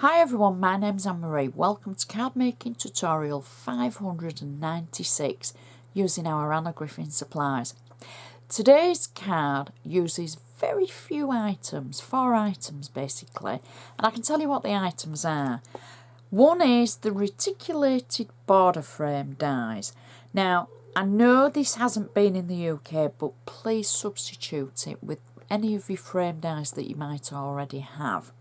Hi everyone, my name's Anne Marie. Welcome to card making tutorial 596 using our Anna Griffin supplies. Today's card uses very few items, 4 items basically, and I can tell you what the items are. One is the reticulated border frame dies. Now, I know this hasn't been in the UK, but please substitute it with any of your frame dies that you might already have.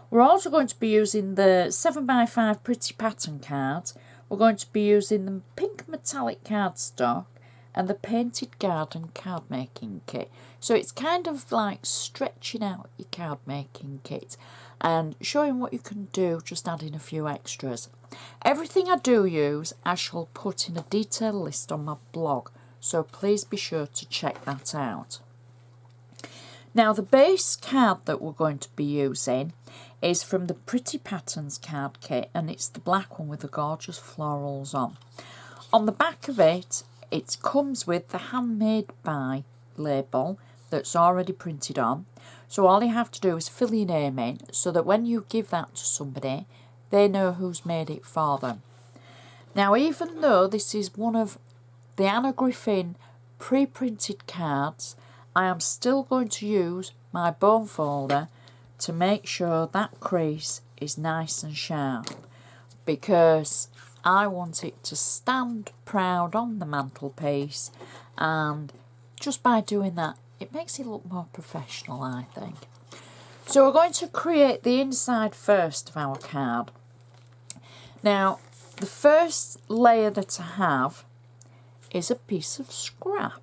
We're also going to be using the 7x5 pretty pattern cards. We're going to be using the pink metallic cardstock and the painted garden card making kit. So it's kind of like stretching out your card making kit and showing what you can do, just adding a few extras. Everything I do use I shall put in a detailed list on my blog, so please be sure to check that out. Now the base card that we're going to be using is from the Pretty Patterns card kit, and it's the black one with the gorgeous florals on. On the back of it, it comes with the handmade by label that's already printed on. So all you have to do is fill your name in so that when you give that to somebody, they know who's made it for them. Now, even though this is one of the Anna Griffin pre-printed cards, I am still going to use my bone folder to make sure that crease is nice and sharp, because I want it to stand proud on the mantelpiece, and just by doing that it makes it look more professional, I think. So we're going to create the inside first of our card. Now the first layer that I have is a piece of scrap,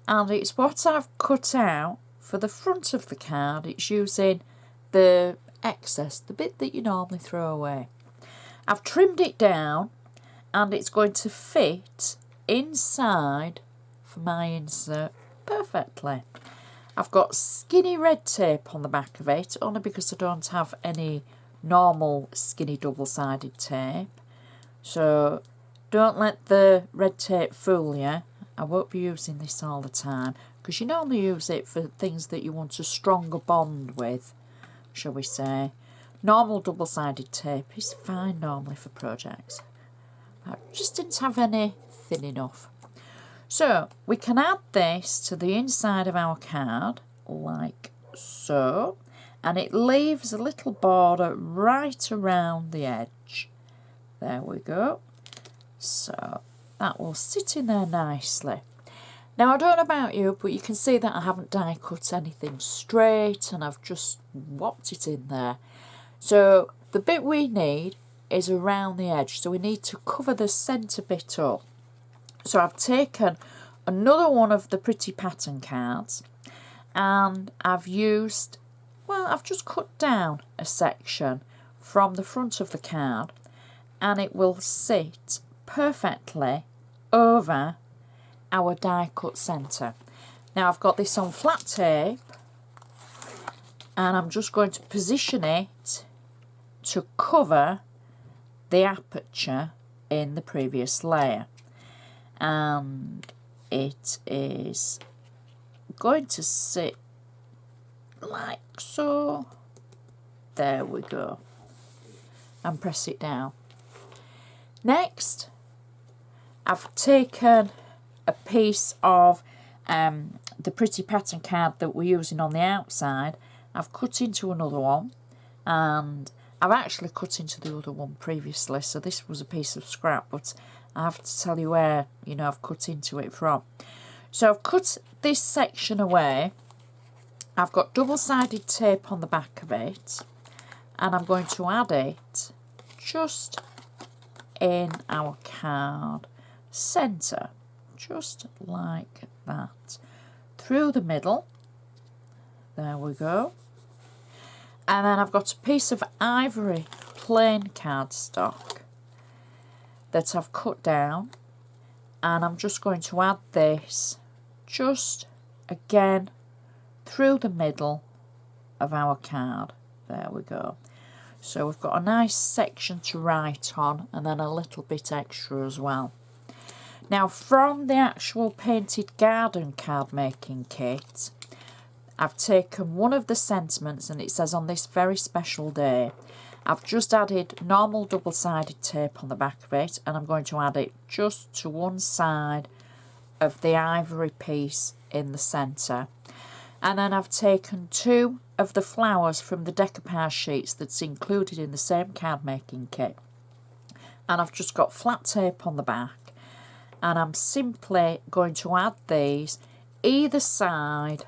and it's what I've cut out for the front of the card. It's using the excess, the bit that you normally throw away. I've trimmed it down and it's going to fit inside for my insert perfectly. I've got skinny red tape on the back of it, only because I don't have any normal skinny double-sided tape. So don't let the red tape fool you. I won't be using this all the time, because you normally use it for things that you want a stronger bond with, shall we say. Normal double-sided tape is fine normally for projects. I just didn't have any thin enough. So we can add this to the inside of our card like so, and it leaves a little border right around the edge. There we go. So that will sit in there nicely. Now I don't know about you, but you can see that I haven't die cut anything straight, and I've just whopped it in there. So the bit we need is around the edge, so we need to cover the centre bit up. So I've taken another one of the Pretty Pattern cards, and I've just cut down a section from the front of the card, and it will sit perfectly over our die cut centre. Now I've got this on flat tape, and I'm just going to position it to cover the aperture in the previous layer, and it is going to sit like so. There we go, and press it down. Next, I've taken a piece of the Pretty Pattern card that we're using on the outside. I've cut into another one, and I've actually cut into the other one previously, so this was a piece of scrap, but I have to tell you where I've cut into it from. So I've cut this section away. I've got double-sided tape on the back of it, and I'm going to add it just in our card centre, just like that, through the middle. There we go. And then I've got a piece of ivory plain cardstock that I've cut down, and I'm just going to add this just again through the middle of our card. There we go. So we've got a nice section to write on, and then a little bit extra as well. Now from the actual painted garden card making kit, I've taken one of the sentiments, and it says on this very special day, I've just added normal double-sided tape on the back of it, and I'm going to add it just to one side of the ivory piece in the centre. And then I've taken 2 of the flowers from the decoupage sheets that's included in the same card making kit, and I've just got flat tape on the back, and I'm simply going to add these either side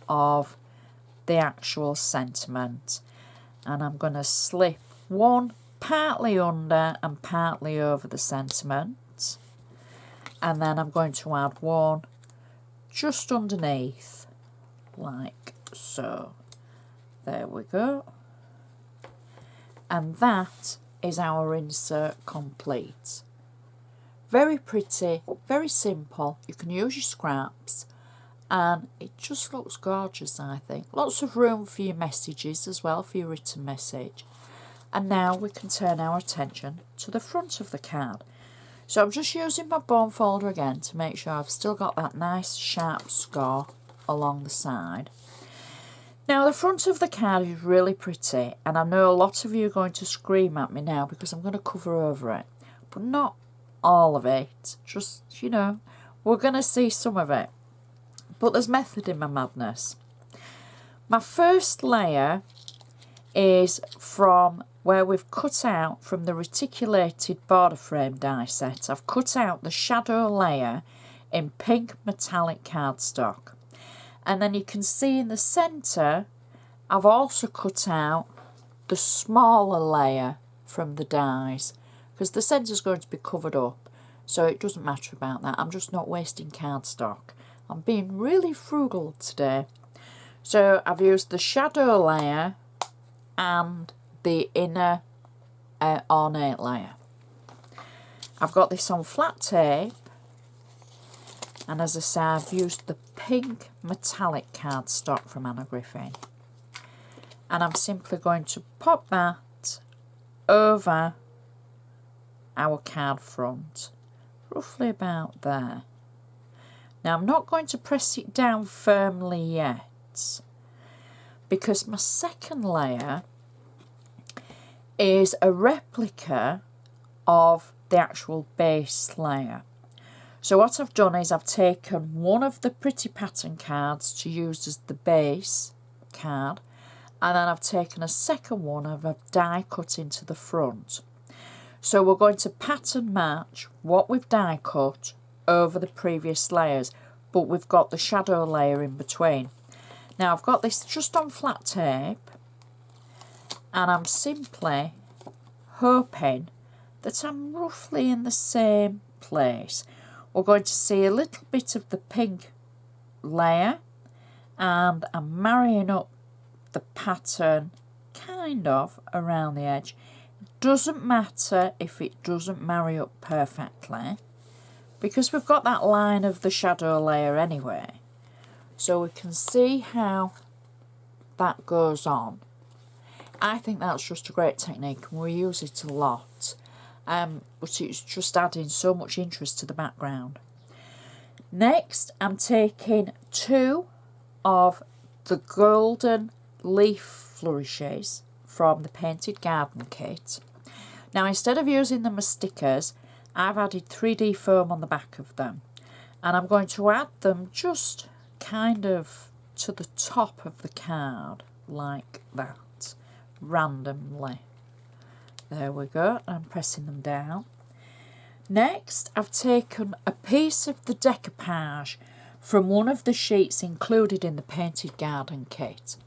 of the actual sentiment, and I'm going to slip one partly under and partly over the sentiment, and then I'm going to add one just underneath like so. There we go, and that is our insert complete. Very pretty, very simple. You can use your scraps and it just looks gorgeous, I think. Lots of room for your messages as well, for your written message. And now we can turn our attention to the front of the card. So I'm just using my bone folder again to make sure I've still got that nice sharp score along the side. Now the front of the card is really pretty, and I know a lot of you are going to scream at me now because I'm going to cover over it, but not all of it, just, you know, we're going to see some of it. But there's method in my madness. My first layer is from where we've cut out from the reticulated border frame die set. I've cut out the shadow layer in pink metallic cardstock. And then you can see in the centre, I've also cut out the smaller layer from the dies, because the centre's going to be covered up, so it doesn't matter about that. I'm just not wasting cardstock. I'm being really frugal today. So I've used the shadow layer and the inner ornate layer. I've got this on flat tape, and as I say, I've used the pink metallic cardstock from Anna Griffin. And I'm simply going to pop that over our card front, roughly about there. Now I'm not going to press it down firmly yet, because my second layer is a replica of the actual base layer. So what I've done is I've taken one of the pretty pattern cards to use as the base card, and then I've taken a second one and I've die cut into the front. So we're going to pattern match what we've die cut over the previous layers, but we've got the shadow layer in between. Now I've got this just on flat tape, and I'm simply hoping that I'm roughly in the same place. We're going to see a little bit of the pink layer, and I'm marrying up the pattern kind of around the edge. It doesn't matter if it doesn't marry up perfectly, because we've got that line of the shadow layer anyway. So we can see how that goes on. I think that's just a great technique, and we use it a lot. But it's just adding so much interest to the background. Next, I'm taking 2 of the golden leaf flourishes from the Painted Garden kit. Now, instead of using them as stickers, I've added 3D foam on the back of them, and I'm going to add them just kind of to the top of the card like that, randomly. There we go, I'm pressing them down. Next, I've taken a piece of the decoupage from one of the sheets included in the Painted Garden kit.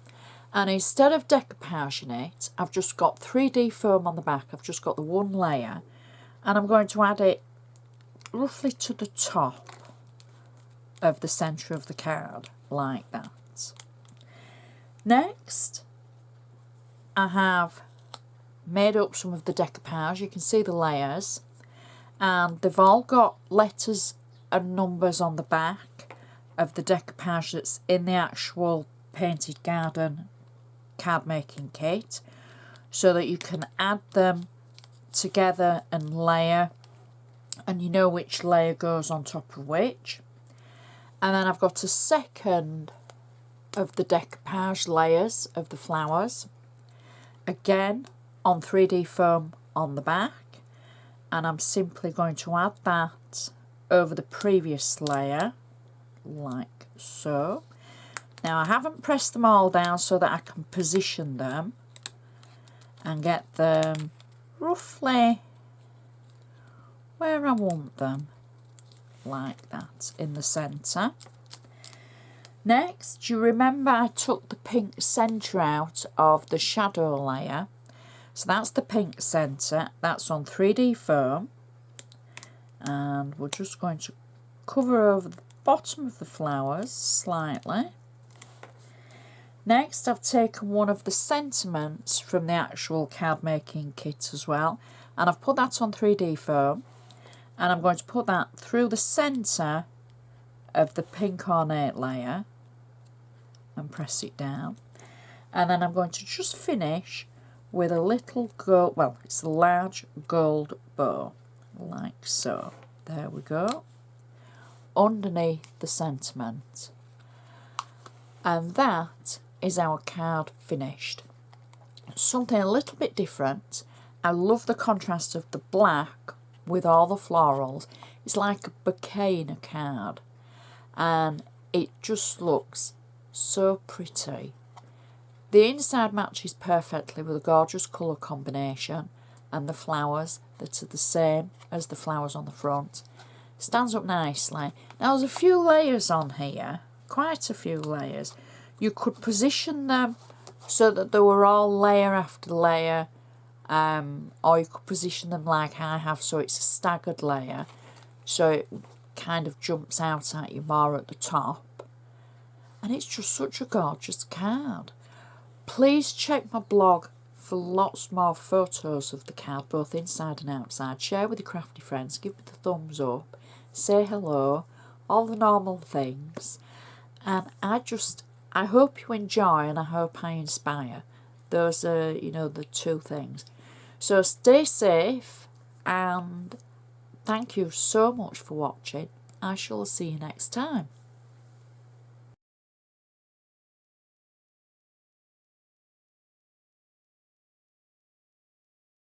And instead of decoupaging it, I've just got 3D foam on the back. I've just got the one layer, and I'm going to add it roughly to the top of the centre of the card, like that. Next, I have made up some of the decoupage. You can see the layers, and they've all got letters and numbers on the back of the decoupage that's in the actual Painted Garden card making kit, so that you can add them together and layer, and you know which layer goes on top of which. And then I've got a second of the decoupage layers of the flowers. Again, on 3D foam on the back, and I'm simply going to add that over the previous layer like so. Now I haven't pressed them all down so that I can position them and get them roughly where I want them, like that, in the centre. Next, you remember I took the pink centre out of the shadow layer. So that's the pink centre, that's on 3D foam. And we're just going to cover over the bottom of the flowers slightly. Next, I've taken one of the sentiments from the actual card making kit as well, and I've put that on 3D foam, and I'm going to put that through the centre of the pink ornate layer and press it down. And then I'm going to just finish with a little gold, well, it's a large gold bow, like so. There we go, underneath the sentiment. And that is our card finished. Something a little bit different. I love the contrast of the black with all the florals. It's like a bouquet in a card, and it just looks so pretty. The inside matches perfectly with a gorgeous colour combination, and the flowers that are the same as the flowers on the front. Stands up nicely. Now there's a few layers on here, quite a few layers. You could position them so that they were all layer after layer, or you could position them like I have, so it's a staggered layer, so it kind of jumps out at you more at the top. And it's just such a gorgeous card. Please check my blog for lots more photos of the card, both inside and outside. Share with your crafty friends, give me the thumbs up, say hello, all the normal things. And I hope you enjoy, and I hope I inspire. Those are, the two things. So stay safe, and thank you so much for watching. I shall see you next time.